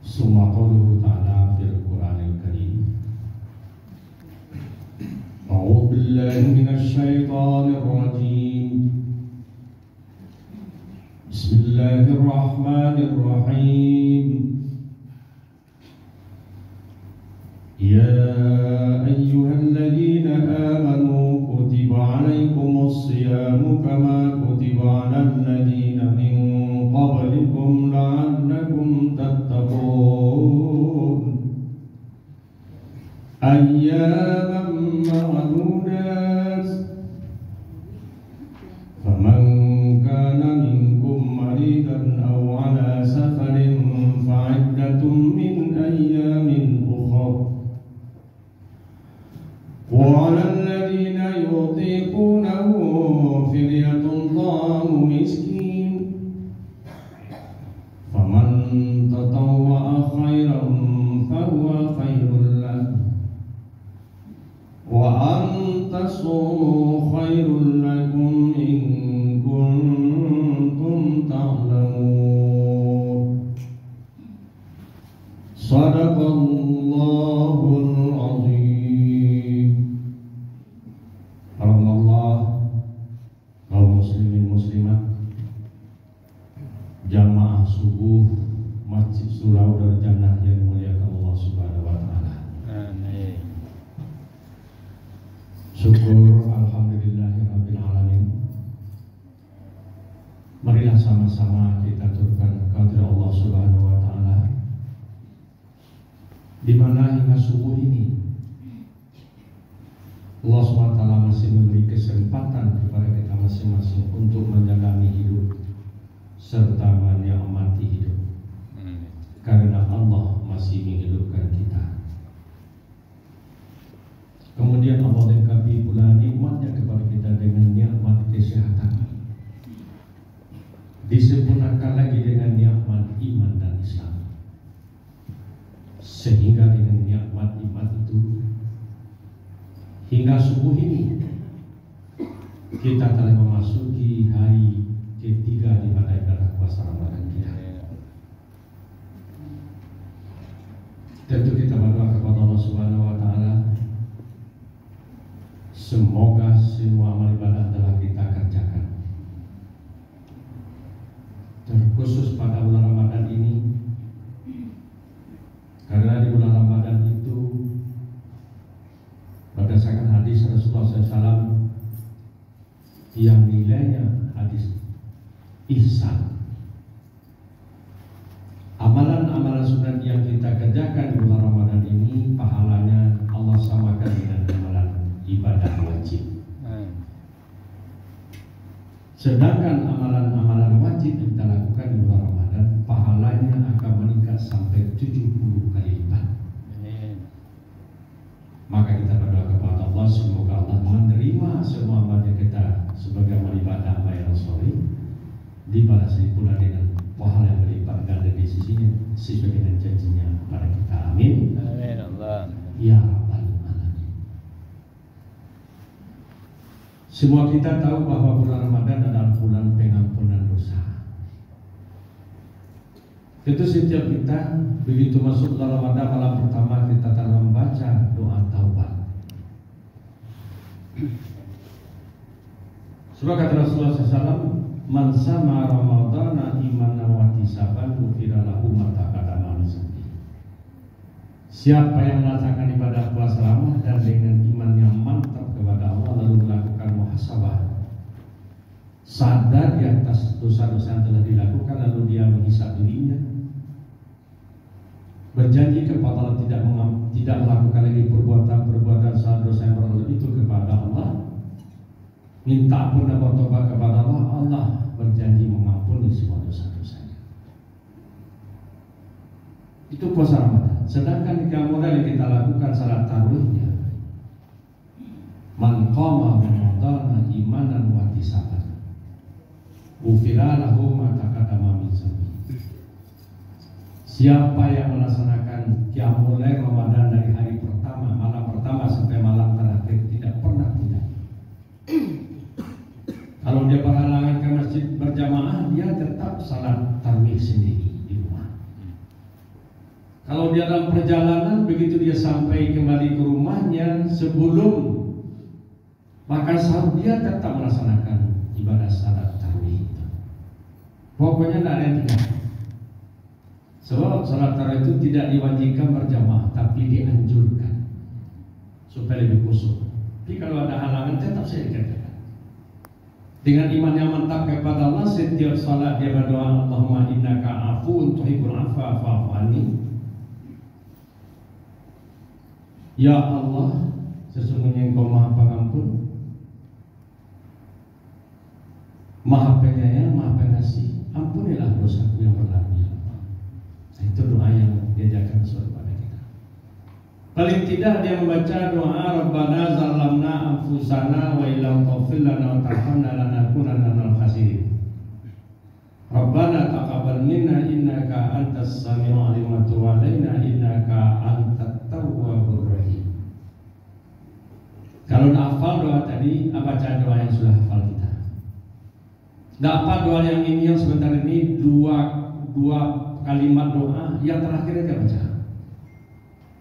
ثم قوله تعالى في القرآن الكريم أعوذ بالله من الشيطان الرجيم بسم الله الرحمن الرحيم يا أيها الذين آمنوا كتب عليكم الصيام كما كتب على الذين من قبلكم لعلكم تتقون أياما معدودات فمن كان منكم مريضا أو على سفر فعدة من أيام أخر وعلى الذين يطيقونه فدية طعام مسكين فمن تطوع خيرا فهو خير له وأن تصوموا خير لكم إن كنتم تعلمون صدق الله العظيم. Alhamdulillah, kaum muslimin muslimat, jamaah subuh Masjid Surau Darjannah yang dimuliakan Allah Subhanahu wa taala. Amin. Syukur alhamdulillahirabbil alamin. Marilah sama-sama kita aturkan kehadirat Allah Subhanahu wa taala, di mana hingga subuh ini Allah SWT masih memberi kesempatan kepada kita masing-masing untuk menjalani hidup serta menikmati hidup. Karena Allah masih menghidupkan kita. Kemudian Allah lengkapi pula nikmatnya kepada kita dengan nikmat kesehatan, disempurnakan lagi dengan nikmat iman dan Islam, sehingga dengan nikmat iman itu hingga subuh ini kita telah memasuki hari ketiga daripada ibadah puasa Ramadan kita. Tentu kita berdoa kepada Allah Subhanahu wa taala, semoga semua amal ibadah telah kita kerjakan, terkhusus pada bulan Ramadan ini, karena di bulan Ramadan itu berdasarkan hadis Rasulullah SAW yang nilainya hadis ihsan, amalan-amalan sunat yang kita kerjakan di bulan Ramadan ini pahalanya Allah samakan dengan amalan ibadah wajib. Sedangkan amalan-amalan wajib yang kita lakukan di bulan Ramadan pahalanya akan meningkat sampai 70 kali lipat. Maka kita berdoa kepada Allah, semoga Allah menerima semua amal kita sebagai amal ibadah yang soleh, dibalas pula dengan pahala yang berlipat ganda di sisinya sesuai dengan janjinya kepada kita. Amin. Amin Allah. Ya Rabbal Alamin. Semua kita tahu bahwa bulan Ramadan adalah bulan pengampunan dosa. Itu setiap kita begitu masuk bulan Ramadan, malam pertama kita telah membaca doa taubat. Sebab kata Rasulullah SAW, man sama Ramadana imanan wa ihtisaban ghufira lahu ma taqaddama min dhanbi. Siapa yang melaksanakan ibadah puasa lama dan dengan iman yang mantap kepada Allah lalu melakukan muhasabah, sadar di atas dosa-dosa yang telah dilakukan, lalu dia menghisab dirinya, berjanji kepada Allah tidak melakukan lagi perbuatan dosa yang berlebih itu kepada Allah, minta ampun dan bertobat kepada Allah, Allah berjanji mengampuni semua dosa-dosanya. Itu puasa Ramadan. Sedangkan kemudian yang kita lakukan salat tarawihnya, man qama ramadhana imanan wa ihtisaban ghufira lahu ma taqaddama min dhanbi. Siapa yang melaksanakan qiyamul lail Ramadan dari hari pertama, malam pertama sampai malam terakhir, tidak pernah tidak. Kalau dia berhalangan ke masjid berjamaah, dia tetap salat tarawih sendiri di rumah. Kalau dia dalam perjalanan, begitu dia sampai kembali ke rumahnya, sebelum makan sahur dia tetap melaksanakan ibadah salat tarawih. Pokoknya tidak ada yang tinggal. Sebab salat tarawih itu tidak diwajibkan berjamaah, tapi dianjurkan supaya lebih khusyuk. Tapi kalau ada halangan tetap saya dikerjakan. Dengan iman yang mantap kepada Allah, setiap salat dia berdoa, Allahumma innaka afuwun tuhibbul afwa fa'fu anni. Ya Allah, sesungguhnya Engkau Maha Pengampun, Maha Penyayang, Maha Pengasih. Ampunilah dosaku yang berlalu. Itu doa yang diajarkan kepada kita. Paling tidak dia membaca doa Rabbana zalamna anfusana wa illam taghfir lana wa tarhamna lanakunanna minal khasirin. Rabbana taqabbal minna innaka antas samiul alim wa tub 'alaina innaka antat tawwabur rahim. Kalau dah hafal doa tadi, baca doa yang sudah hafal kita. Dapat doa yang ini yang sebentar ini dua kalimat doa yang terakhir kita baca.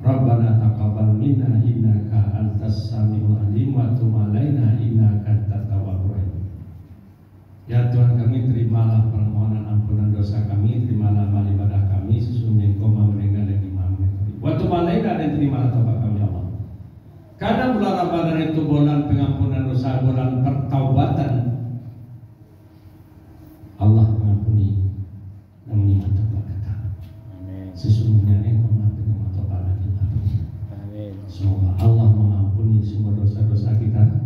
Rabbana taqabbal minna innaka antas samiul alim wa tub 'alaina innaka antat tawwabur rahim. Ya Tuhan kami, terimalah permohonan ampunan dosa kami, terimalah amal ibadah kami, sesungguhnya Engkau Maha mendengar dan Maha mengetahui. Wa tub 'alaina, dan terimalah taubat kami ya Allah. Karena bulan Ramadan itu bulan pengampunan dosa, bulan pertaubatan. Allah mengampuni dan menerima taubat kita. Sesungguhnya Engkau Maha penerima taubat lagi. Amin. Semoga Allah mengampuni semua dosa-dosa kita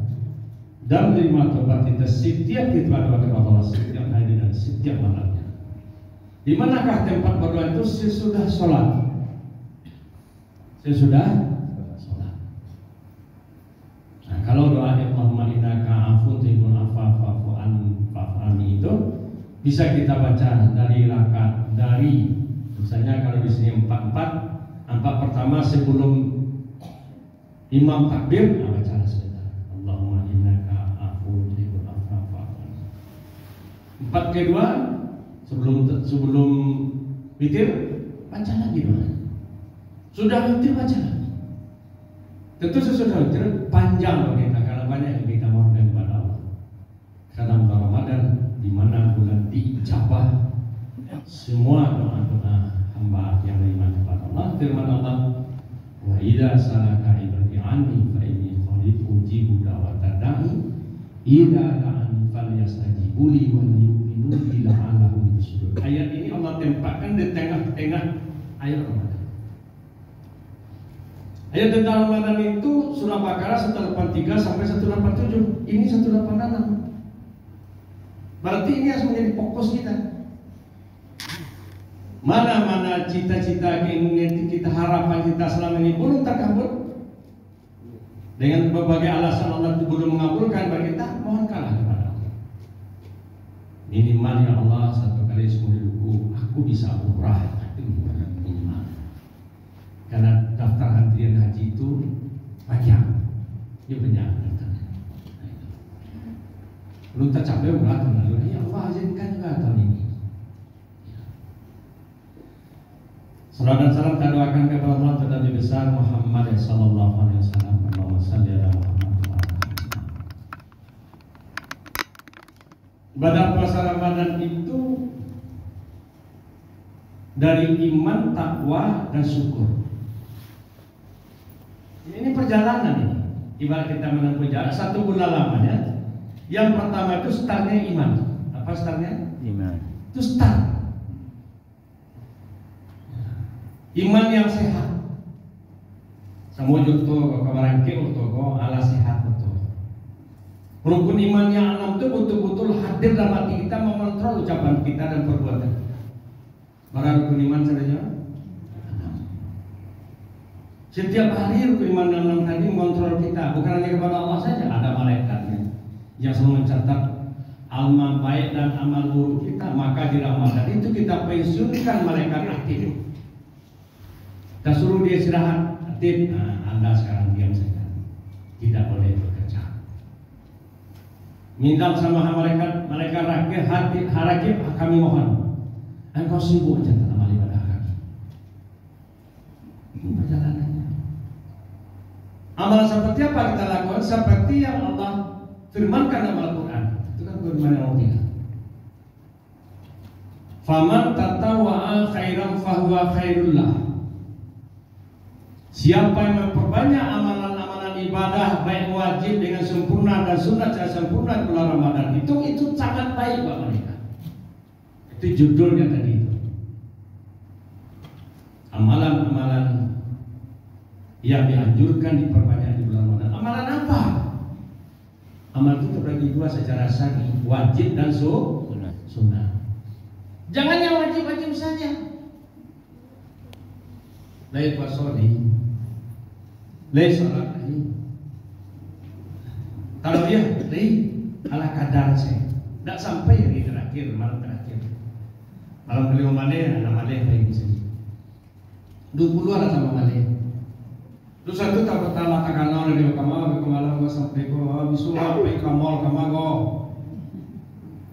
dan menerima taubat kita setiap kita berdoa kepada Allah, setiap hari dan setiap malamnya. Di manakah tempat berdoa itu? Sesudah sholat. Sesudah sholat. Nah, kalau doa Allahumma innaka afuwun tuhibbul afwa fa'fu anni itu bisa kita baca dari rakaat, dari misalnya kalau di sini 4 pertama sebelum imam takbir, bacalah sebentar. Allahumma innaka afuwun tuhibbul afwa fa'fu anni. 4 kedua sebelum witir baca lagi doa. Sudah witir baca lagi. Tentu sesudah witir panjang bagi kita karena banyak yang kita mohonkan kepada Allah. Karena bulan Ramadan di mana bulan diijabah semua doa-doa hamba yang beriman kepada Allah. Firman Allah, wa idza salaka ibadi anni fa inni qarib ujibu da'watad da'i idza da'an falyastajibu li wa liyu'minu bi la'allahum yashkurun. Ayat ini Allah tempatkan di tengah-tengah ayat Ramadan. Ayat tentang Ramadan itu surah Baqarah 183 sampai 187. Ini 186. Berarti ini harus menjadi fokus kita. Mana-mana cita-cita, keinginan kita, harapan kita selama ini belum terkabul, dengan berbagai alasan Allah belum mengabulkan bagi kita, mohonkanlah kepada Allah. Minimal ya Allah, satu kali seumur hidupku aku bisa umrah, minimal. Karena daftar antrian haji itu panjang, dia banyak. Belum tercapai umrah tahun lalu, ya Allah izinkan juga tahun ini. Salam dan salam kita doakan kepada Allah Nabi besar Muhammad sallallahu alaihi wasallam. Allahumma shalli ala Muhammad. Ibadah puasa Ramadan itu dari iman, takwa, dan syukur. Ini perjalanan ini. Ibarat kita menempuh jalan 1 bulan lamanya. Yang pertama itu startnya iman. Apa startnya? Iman. Itu start. Iman yang sehat. Semua juto kabarangke utoko ala sehat betul. Rukun iman yang 6 itu betul-betul hadir dalam hati kita, mengontrol ucapan kita dan perbuatan. Para rukun iman saja. Setiap hari rukun iman yang 6 tadi mengontrol kita, bukan hanya kepada Allah saja, ada malaikatnya yang selalu mencatat amal baik dan amal buruk kita. Maka di Ramadan itu kita pensiunkan malaikat aktif. Kita suruh dia istirahat aktif. Nah, Anda sekarang diam saja, tidak boleh bekerja. Minta sama malaikat harakib, kami mohon engkau sibuk aja amal ibadah kami. Amalan seperti apa kita lakukan? Seperti yang Allah firmankan dalam Al-Quran. Itu kan firman Allah. Faman tatawwa'a khairan fahuwa khairullah. Siapa yang memperbanyak amalan-amalan ibadah baik wajib dengan sempurna dan sunat secara sempurna di bulan Ramadan itu sangat baik buat mereka. Itu judulnya tadi itu. Amalan-amalan yang dianjurkan diperbanyak di bulan Ramadan. Amalan apa? Amal itu terbagi dua secara syar'i, wajib dan sunnah. Jangan yang wajib-wajib saja. Lain puasa ni, lain salat ni. Tarawih ni ala kadar saya. Tak sampai hari terakhir, malam terakhir. Malam kelima malam, anak malam baik saja. 20 ada sama malam. Tu satu tak bertala takana dari kamar kemalam sampai ko bisulah pai kamar kamago.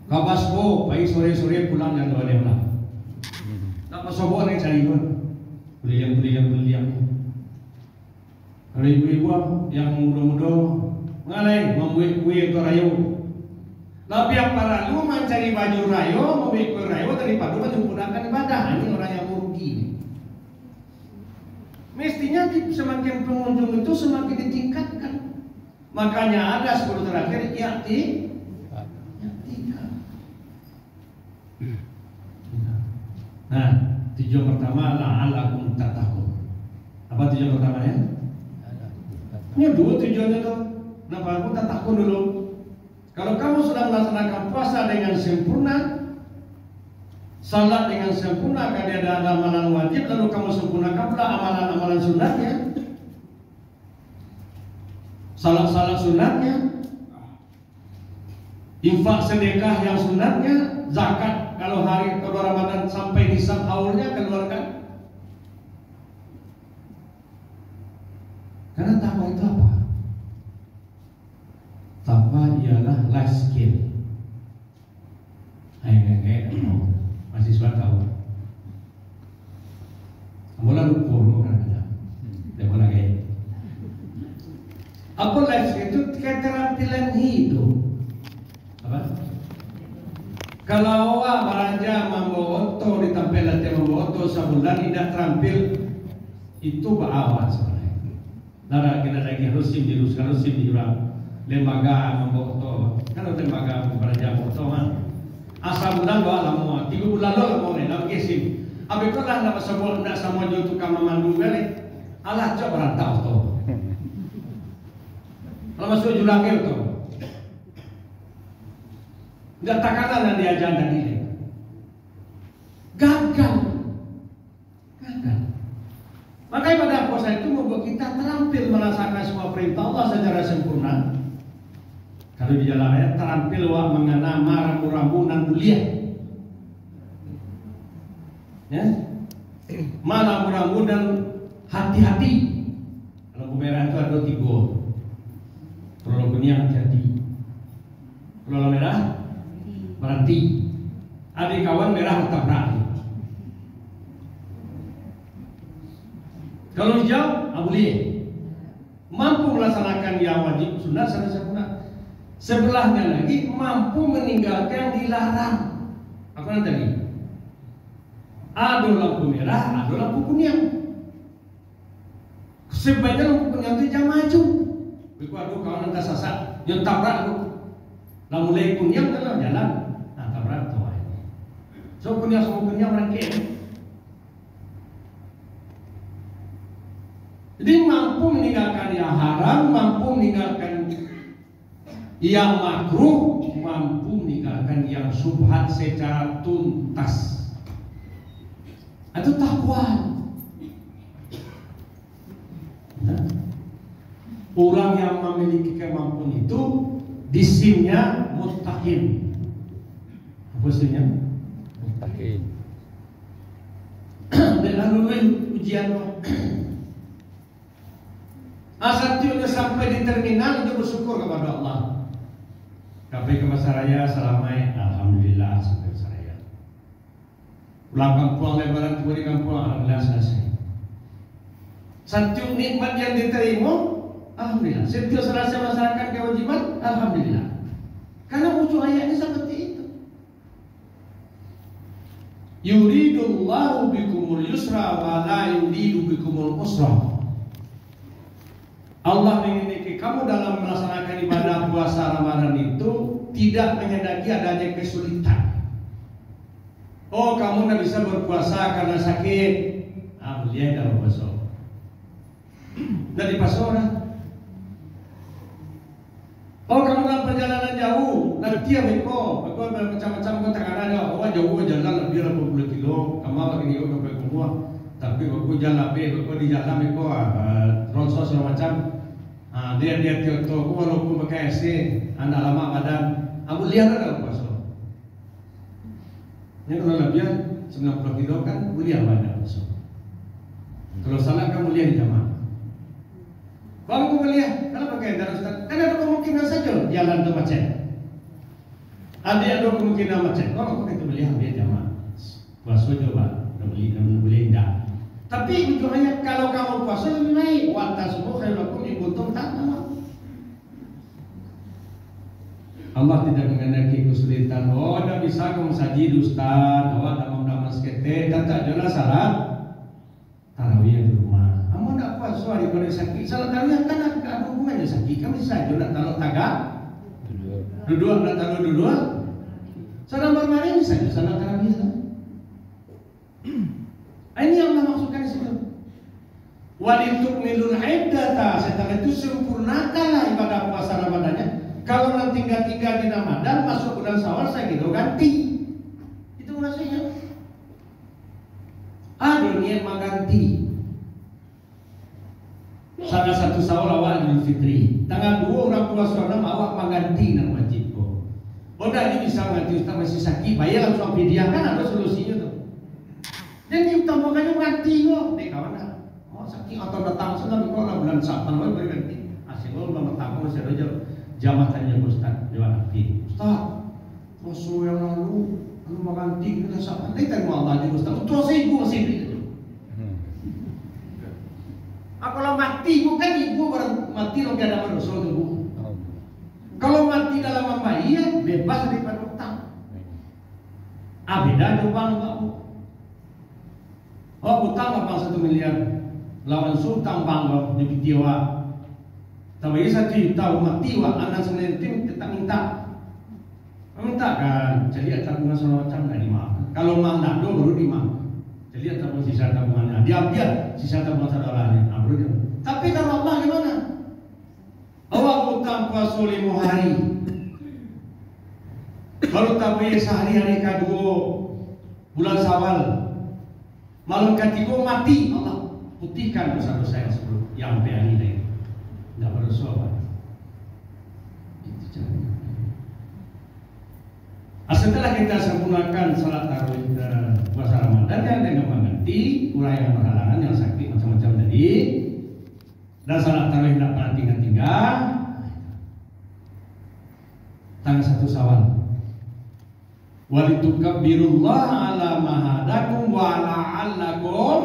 Kabas ko pai sore-sore pulang yang dua lah. Tak pasobo yang cari pun. Beliang. Kalau ibu-ibu yang muda-muda ngalai membuat kue ke rayo. Tapi yang para lu mencari baju rayo, membuat kue rayo daripada menyempurnakan ibadah. Ini orang yang merugi. Mestinya semakin pengunjung itu semakin ditingkatkan. Makanya ada 10 terakhir yakti. Nah, tujuan pertama la'allakum tattaqun. Apa tujuan pertamanya? Ini dua tujuannya tuh. Kenapa aku tattaqun dulu? Kalau kamu sudah melaksanakan puasa dengan sempurna, salat dengan sempurna, karena ada amalan wajib, lalu kamu sempurnakan pula amalan-amalan sunatnya, salat sunatnya, infak sedekah yang sunatnya, zakat kalau Ramadan sampai di sahurnya keluarkan. Karena takwa itu apa? Takwa ialah life skill. Mahasiswa tahu. Mula lupa kan ada. Dia mula kayak. Apa life skill itu? Keterampilan hidup. Apa? Kalau awak beraja membawa oto ditampil latih membawa oto sebulan tidak terampil, itu bawah sebenarnya. Nara kita lagi rusim diruskan rusim diurang lembaga membawa oto. Kalau lembaga beraja oto mah asal bulan bawa lama 3 bulan lalu mau nak kesim. Abi kau lah nak sebut nak sama jual tukang memandu kali. Alah coba rantau oto. Kalau masuk jurang ke oto. Tidak takanan yang diajar tadi. Gagal. Makanya pada puasa itu membuat kita terampil melaksanakan semua perintah Allah secara sempurna. Kalau di jalannya terampil mengenal rambu-rambunan mulia. Ya, rambu-rambunan hati-hati. Kalau merah itu ada 3. Kalau kuning hati-hati. Kalau merah berhenti. Adik kawan merah tetap berhenti. Kalau hijau, boleh. Mampu melaksanakan yang wajib sunat secara sempurna. Sebelahnya lagi mampu meninggalkan yang dilarang. Apa nanti tadi? Ada lampu merah, ada lampu kuning. Sebaiknya lampu kuning itu jangan maju. Begitu aduh kawan nanti sasak, yang tabrak aku. Lampu mulai kuning kalau jalan. So kunyah semua kunyah merangkit. Jadi mampu meninggalkan yang haram, mampu meninggalkan yang makruh, mampu meninggalkan yang subhat secara tuntas. Itu takwa. Orang yang memiliki kemampuan itu disimnya muttaqin. Apa isimnya? Dan lalu ujian asal tujuannya sampai di terminal itu bersyukur kepada Allah. Sampai ke Masaraya selamai, alhamdulillah sampai Masaraya. Pulang kampung lebaran kembali kampung, alhamdulillah selesai. Satu nikmat yang diterima alhamdulillah. Setiap selesai melaksanakan kewajiban, alhamdulillah. Karena ujung ayatnya seperti itu. Yuridullahu bikumul yusra wa la yuridu bikumul usra. Allah menginginkan kamu dalam melaksanakan ibadah puasa Ramadan itu tidak menghendaki adanya kesulitan. Oh, kamu tidak bisa berpuasa karena sakit. Boleh kalau puasa. Dari pasora. Oh, kamu dalam perjalanan jauh, nanti ya beko, macam-macam kota Kanada. Oh, jauh jalan lebih 80 kilo, kamu begini kok sampai semua. Tapi aku jalan lebih, aku di jalan beko, ronsos macam. Dia Kyoto, aku walaupun pakai SC, anak lama badan, aku lihat ada puasa. Ini kalau lebih 90 kilo kan, kuliah banyak puasa. Kalau salah kamu lihat di jamaah. Kalau kamu lihat, kalau pakai darah Ustaz, kan ada kemungkinan saja jalan itu macet. Ada kemungkinan macet. Kalau pakai itu melihat dia jamaah, puasa coba, boleh tidak. Tapi ujungnya kalau kamu puasa lebih baik. Wata semua khairukum in kuntum ta'lamun. Allah tidak mengendaki kesulitan. Oh, tidak bisa kamu sajid Ustaz. Oh, ada mau sekete. Kata jelas salah tarawih di rumah. Kamu tidak puasa hari kalau sakit. Salah tarawih kan ada hubungannya sakit. Kamu bisa juga taruh tagak. Duduk, nak taruh duduk. Salah bermain saja salah tarawih. Ini yang Allah maksudkan di situ. Walitukmilul iddata, setelah itu sempurnakanlah ibadah puasa Ramadannya. Kalau nanti tinggal di Ramadan masuk bulan Syawal saya gitu ganti. Itu maksudnya. Dunia mengganti. Salah satu Syawal awal Idul Fitri. Tanggal 2 orang puasa Ramadan awak mengganti nama wajib. Oh, dah ini bisa ganti Ustaz masih sakit, bayar langsung fidyah kan ada solusinya tuh. Dan diutamakannya ganti kok. Kawan oh sakit atau datang sedang kok bulan Syawal baru berganti. Asyik kalau datang masih ada jamatannya Ustaz jawab nanti. Ustaz, puasa yang lalu ganti kita Syawal. Ini kan Allah aja Ustaz. Itu saya ibu masih itu. Kalau mati bukan ibu orang mati lo gak ada berdosa tuh. Kalau mati dalam membayar bebas daripada utang. Beda doang kamu. Oh, utang apa 1 miliar lawan sultan bangga di Tiwa. Tapi 1 juta mati wa anak Senin tim tetap minta kan. Jadi tabungan segala macam nggak dimaafkan. Kalau mandado baru dimaafkan. Jadi tabungan sisa tabungannya dia sisa tabungan saudaranya. Baru. Tapi kalau Allah gimana? Allah utang puasa 5 hari. Baru tabayar sehari-hari kedua bulan Syawal. Malam ketiga mati Allah putihkan dosa-dosa yang sebelum yang hari ini tidak berdosa. Itu caranya. Setelah kita sempurnakan salat tarawih puasa Ramadan dengan mengganti uraian perhalangan yang sakit macam-macam tadi, dan salat tarawih tidak pernah tinggal-tinggal. Tanggal 1 Syawal. Walitukabbirullaha ala ma hadakum wa la'allakum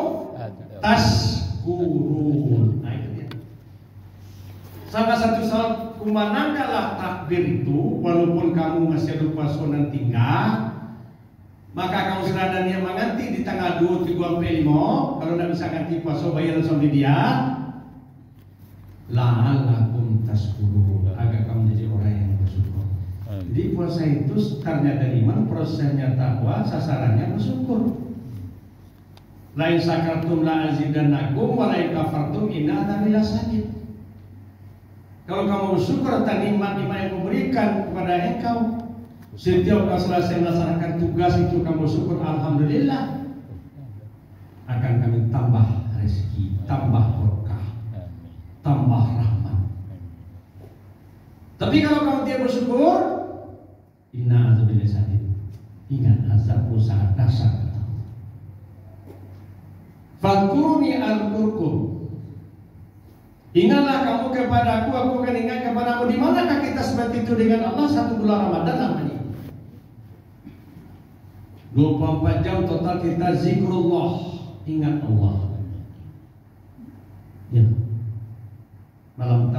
tashkurun. Nah itu dia. Salah satu soal kumandangkanlah takbir itu walaupun kamu masih ada puasa dan tinggal, maka kamu serada niat mengganti di tanggal 2, 3, 4, 5. Kalau tidak bisa ganti puasa bayar langsung di dia. La'allakum tashkurun, agar kamu jadi orang yang bersyukur. Jadi puasa itu startnya dari iman, prosesnya takwa, sasarannya bersyukur. Lain sakartum la azidannakum wa lain kafartum inna adzabi lasyadid. Kalau kamu bersyukur atas nikmat yang memberikan kepada engkau, setiap kau selesai melaksanakan tugas itu kamu syukur alhamdulillah, akan kami tambah rezeki, tambah berkah, tambah rahmat. Tapi kalau kamu tidak bersyukur, inna adzabi lasyadid. Ingat azabku sangat dahsyat. Fadkuruni al-kurkum. Ingatlah kamu kepada aku akan ingat kepadamu. Di manakah kita seperti itu dengan Allah 1 bulan Ramadan namanya? 24 jam total kita zikrullah, ingat Allah. Ya. Malam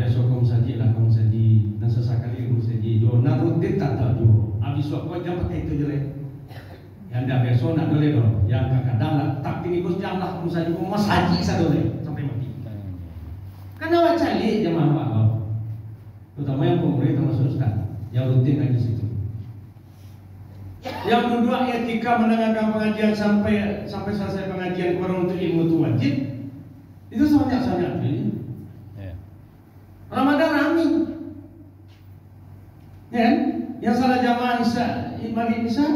dia sokong saji lah kamu saji, dan sesekali kamu saji. Jo, nak rutin tak tahu jo. Habis kau jangan pakai itu jelek. Yang dah biasa nak boleh do. Yang kadang-kadang lah tak tinggi kau janganlah kamu saji kamu saji satu boleh sampai mati. Karena awak cari jemaah awak. Terutama yang pemurid termasuk ustaz yang rutin lagi situ. Yang kedua, etika mendengarkan pengajian sampai selesai pengajian kurang untuk ilmu itu wajib. Itu sangat-sangat ini. Ramadan rami, ya kan? Yang salah jamaah Isya, maghrib Isya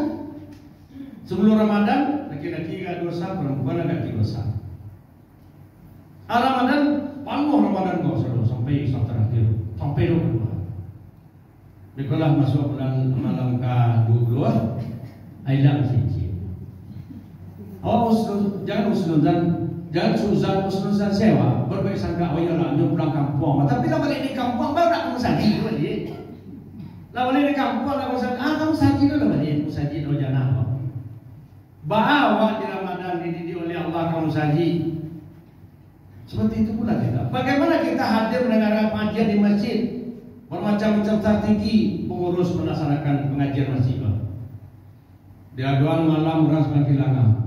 sebelum Ramadan, laki-laki agak dosa, perempuan agak dosa. Ramadan, panggung Ramadan kau sampai Isya terakhir, sampai 22. Bikulah masuk bulan malam ke-20, ailang siji. Jangan usnuzan sewa. Berbaik sangka lah dia pulang kampung. Tapi lah balik di kampung baru nak kamu saji balik. Lah balik di kampung nak kamu saji. Kamu saji dulu balik. Kamu saji dulu jangan. Bahawa di Ramadan dididik oleh Allah kamu saji. Seperti itu pula kita. Bagaimana kita hadir mendengarkan pengajian di masjid? Bermacam-macam strategi pengurus melaksanakan pengajian masjid. Dia doang malam ras kehilangan.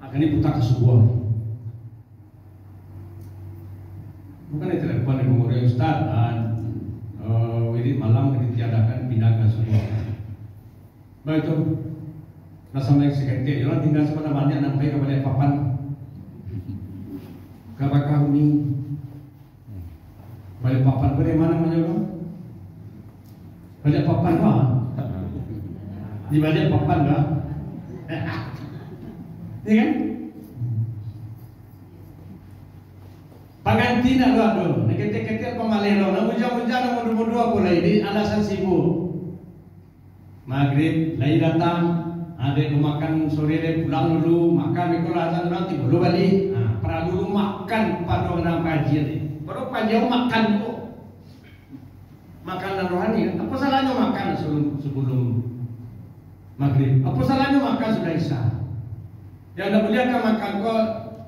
Akan diputar ke sebuah. Bukan itu telepon yang mengurus Ustaz. Wirid malam ditiadakan pindah ke sebuah. Baik itu. Rasa naik seketik. Orang tinggal sepada banyak sampai kepada papan. Kapakah ini? Balik papan boleh mana menjawab? Balik papan mah? Di balik papan dah. Iya kan? Panganti nak lu aduh. Nak ketik-ketik pemalero. Nak hujan-hujan nak mudu-mudu aku lagi di alasan sibuk. Maghrib lagi datang. Ada makan sore dia pulang dulu. Makan mikul azan nanti belum balik. Pernah dulu makan pada orang kajian ni. Baru panjang makan tu. Makanan rohani. Apa salahnya makan sebelum maghrib? Apa salahnya makan sudah isya? Yang dah boleh akan makan kau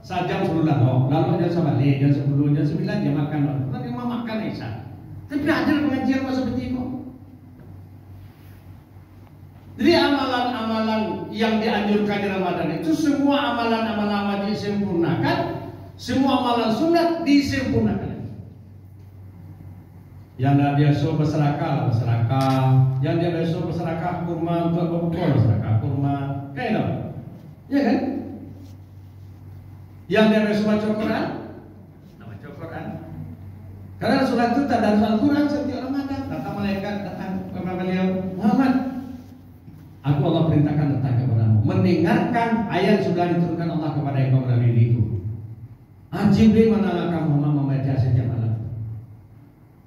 sajam sebelum lalu jam 9, jam 10, jam 9 dia makan. Nanti mau makan isya. Tapi ada pengajian kau seperti itu. Jadi amalan-amalan yang dianjurkan di Ramadan itu semua amalan-amalan wajib disempurnakan, semua amalan sunat disempurnakan. Yang dah biasa bersedekah, yang dia biasa bersedekah kurma untuk berbuka, bersedekah kurma, kayak itu, ya kan? Yang dia biasa baca Quran, baca Quran. Karena surat itu tak ada Al-Quran setiap Ramadan. Datang malaikat datang kepada beliau, Muhammad, aku Allah perintahkan datang kepadamu, mendengarkan ayat sudah diturunkan Allah kepada engkau melalui diriku. Jibril mana kamu membaca setiap malam?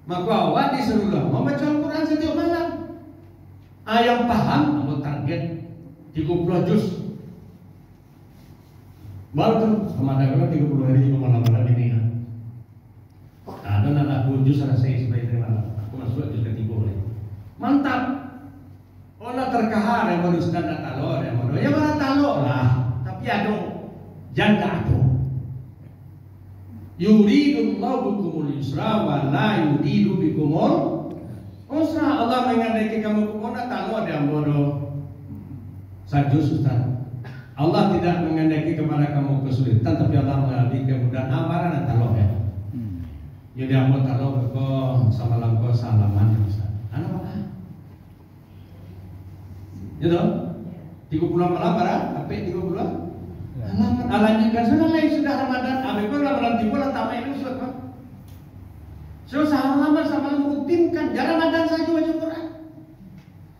Maka awak disuruh membaca Al-Quran setiap malam. Yang paham, kamu target 30 juz. Baru tu Ramadan kalau 30 hari malam-malam ini kan. Ada nak 2 juz ada saya sebagai malam. Aku masuk juz ke-3 boleh. Mantap. Orang terkahar yang baru sedang tak talor, yang baru ya mana talor lah. Tapi ada janda ada. Yuridullahu bikumul yusra wa la yuridu bikumul usra. Allah menghendaki kamu kemudahan, talor yang bodoh. Sajus Ustaz. Allah tidak menghendaki kepada kamu kesulitan, tapi Allah menghendaki kemudahan. Amaran dan talor ya. Jadi ambo talor kau sama langkau salaman Ustaz. Ano apa? Gitu. 30 malam barang, tapi 30 lanjutkan sudah lain sudah Ramadan. Abi pun Ramadan tiba lah tambah itu sudah. So sama rutinkan. Jangan Ramadan saja baca Quran.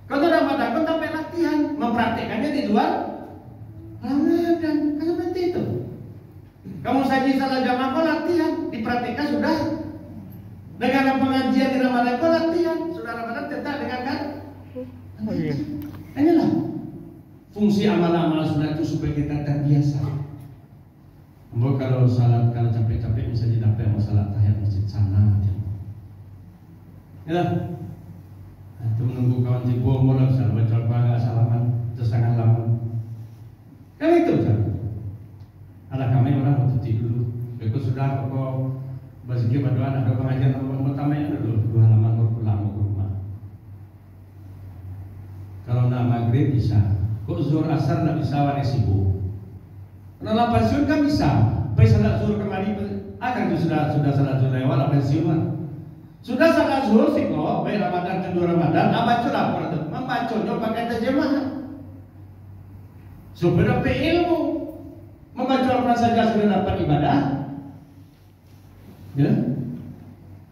Kalau Ramadan pun sampai latihan, mempraktekannya di luar Ramadan. Kan seperti itu. Kamu saja salah jamaah kau latihan, dipraktekkan sudah. Dengan pengajian di Ramadan kau latihan, sudah Ramadan tetap dengan kan? Oh iya. Inilah fungsi amal-amal sunat itu supaya kita terbiasa. Mbok kalau salat kalau capek-capek misalnya dapat masalah tahiyat masjid sana. Ya. Itu menunggu kawan tiba mulai bisa baca Al-Quran salaman tersangat lama. Kan itu kan. Ada kami orang mau cuti dulu. Begitu sudah pokok berzikir berdoa ada pengajian maghrib bisa. Kok zuhur asar nggak bisa, warna sibuk. Karena pensiun kan bisa. Pas salat zuhur kembali akan itu sudah salat zuhur lewat pensiun kan. Sudah salat zuhur sih kok, baik Ramadan kedua Ramadan, baca lapor itu, membacanya pakai terjemah. Supaya dapat ilmu. Membaca Al-Quran saja sudah dapat ibadah. Ya.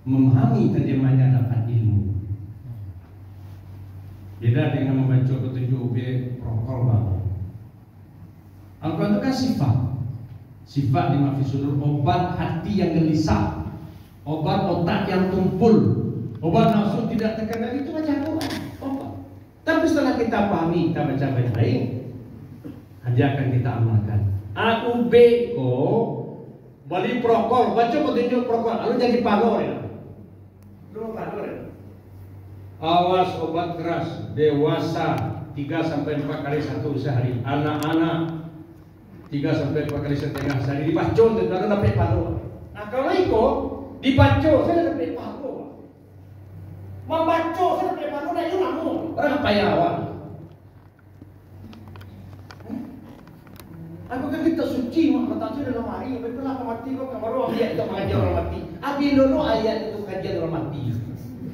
Memahami terjemahnya dapat ilmu. Beda dengan membaca petunjuk prokol baru. Al-Quran itu kan sifat di mafisul obat hati yang gelisah, obat otak yang tumpul, obat nafsu tidak terkendali, itu baca Al-Quran. Obat. Tapi setelah kita pahami, kita baca baik-baik, hanya akan kita amalkan. A, U, B, O, balik prokol, baca petunjuk prokol, lalu jadi palor ya. Lu palor ya. Awas obat keras, dewasa 3-4 kali satu sehari, anak-anak 3-4 kali setengah sehari, dipacun, lalu dapat palor. Nah kalau itu dipacun, saya dapat palor. Membaca, saya dapat palor, nah itu namun orang apa ya awal? Aku kan kita suci, maka tak dalam hari, betul lah mati kok kamar ayat itu mengajar orang mati. Abi dulu ayat itu kajian orang mati.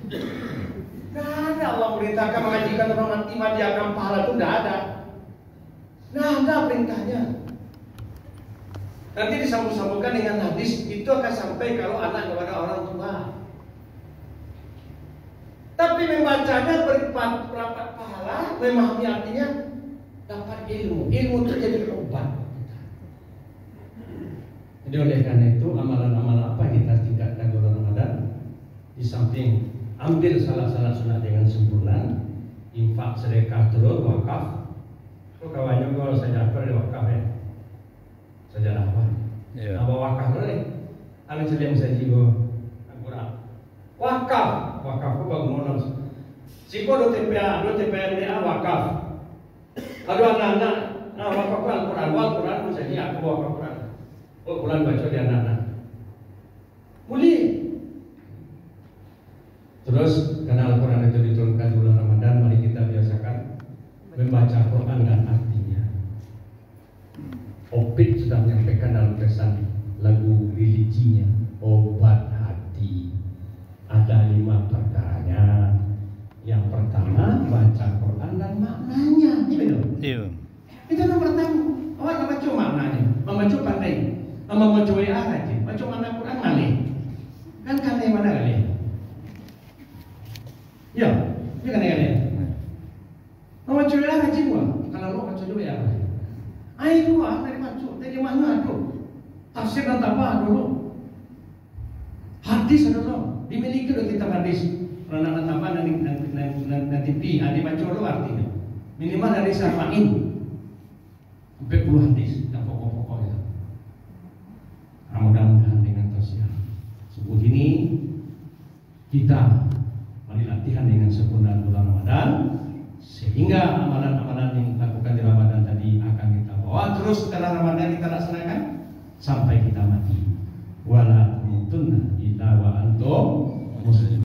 Tidak ada Allah merintahkan mengajikan orang mati, mati akan pahala itu tidak ada. Nah, ada perintahnya. Nanti disambung-sambungkan dengan hadis, itu akan sampai kalau anak kepada orang tua. Tapi membacanya berapa pahala, memahami artinya dapat ilmu. Ilmu itu jadi obat. Jadi oleh karena itu amalan-amalan apa kita tingkatkan di bulan Ramadan? Di samping ambil salah-salah sunat dengan sempurna, infak, sedekah, terus wakaf. Itu kawannya kalau saya dapat wakaf ya, saja dapat. Apa wakaf dulu nih? Anu celia saja go, akurat. Wakaf itu bangunan. Siko do TPA wakaf. Aduh anak-anak, wakaf Al-Quran saja aku wakaf Quran. Oh, Quran baca di anak-anak. Boleh. Terus karena Al-Quran itu diturunkan di bulan Ramadan, mari kita biasakan membaca Quran dan artinya. Opik sudah menyampaikan dalam pesan lagu religinya, obat hati. Ada 5 perkaranya. Yang pertama baca Quran dan maknanya. Iya. Itu yang pertama. Awak nak baca maknanya, membaca pandai. Membaca WA aja, baca mana Quran malih. Kan kali mana kali? Ya, ini kali. Membaca WA aja gua. Kalau lo baca WA. Ayo gua dari mana tu? Tafsir dan tabah dulu. Hadis dulu. Dimiliki oleh kitab hadis. Pernah tambah nanti pi, dibaca dulu artinya. Minimal dari Syara'in. Sampai 10 hadis dan pokok-pokok itu. Nah, mudah-mudahan dengan tausiah subuh ini kita mari latihan dengan sempurna bulan Ramadan, sehingga amalan-amalan yang dilakukan di Ramadan tadi akan kita bawa terus setelah Ramadan kita laksanakan sampai kita mati. Wala tamutunna illa wa antum muslimun.